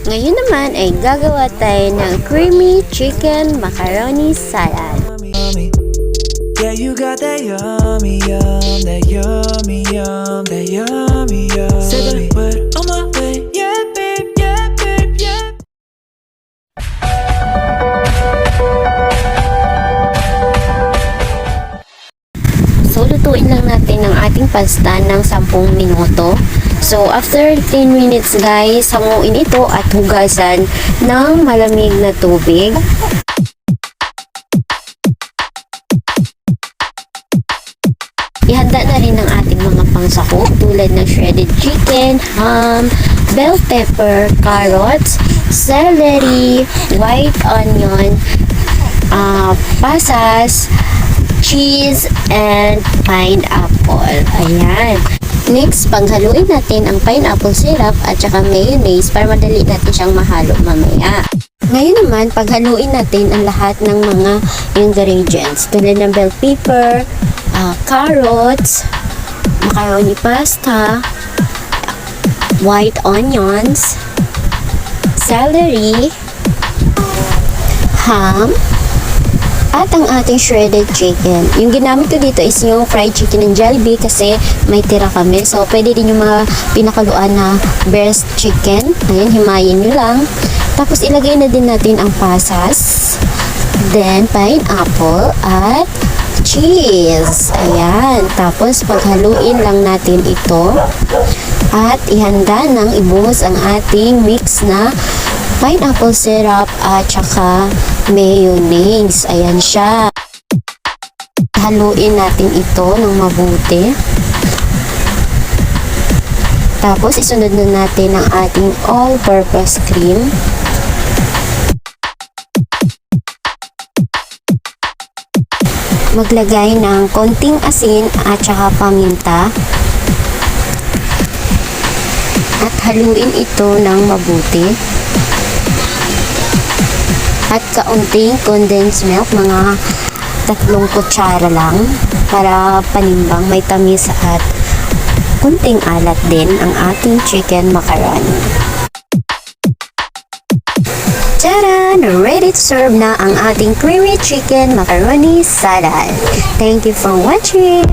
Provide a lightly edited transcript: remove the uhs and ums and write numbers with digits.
Ngayon naman ay gagawa tayo ng creamy chicken macaroni salad. Yeah, you got that yummy, yum, that yummy, yum, that yummy, yum. Say the word on my way, yeah, babe, yeah, babe, yeah. So, lutuin lang natin ang ating pasta ng 10 minuto. So, after 10 minutes guys, hanguin ito at hugasan ng malamig na tubig. Ihanda na rin ang ating mga pangsahog tulad ng shredded chicken, ham, bell pepper, carrots, celery, white onion, pasas, cheese, and pineapple. Ayan. Next, paghaluin natin ang pineapple syrup at saka mayonnaise para madali natin siyang mahalo mamaya. Ngayon naman, paghaluin natin ang lahat ng mga ingredients tulad ng bell pepper, carrots, macaroni pasta, white onions, celery, ham, at ang ating shredded chicken. Yung ginamit ko dito is yung fried chicken and Jollibee kasi may tira kami. So, pwede din yung mga pinakaluan na breast chicken. Ayan, himayin nyo lang. Tapos, ilagay na din natin ang pasas. Then, pineapple at cheese. Ayan. Tapos, paghaluin lang natin ito. At ihanda nang ibuhos ang ating mix na pineapple syrup at saka mayonnaise. Ayan siya. Haluin natin ito ng mabuti. Tapos, isunod na natin ang ating all-purpose cream. Maglagay ng konting asin at saka paminta. At haluin ito ng mabuti. At kaunting condensed milk, mga 3 kutsara lang para panimbang may tamis at kunting alat din ang ating chicken macaroni. Tara! Ready to serve na ang ating creamy chicken macaroni salad. Thank you for watching!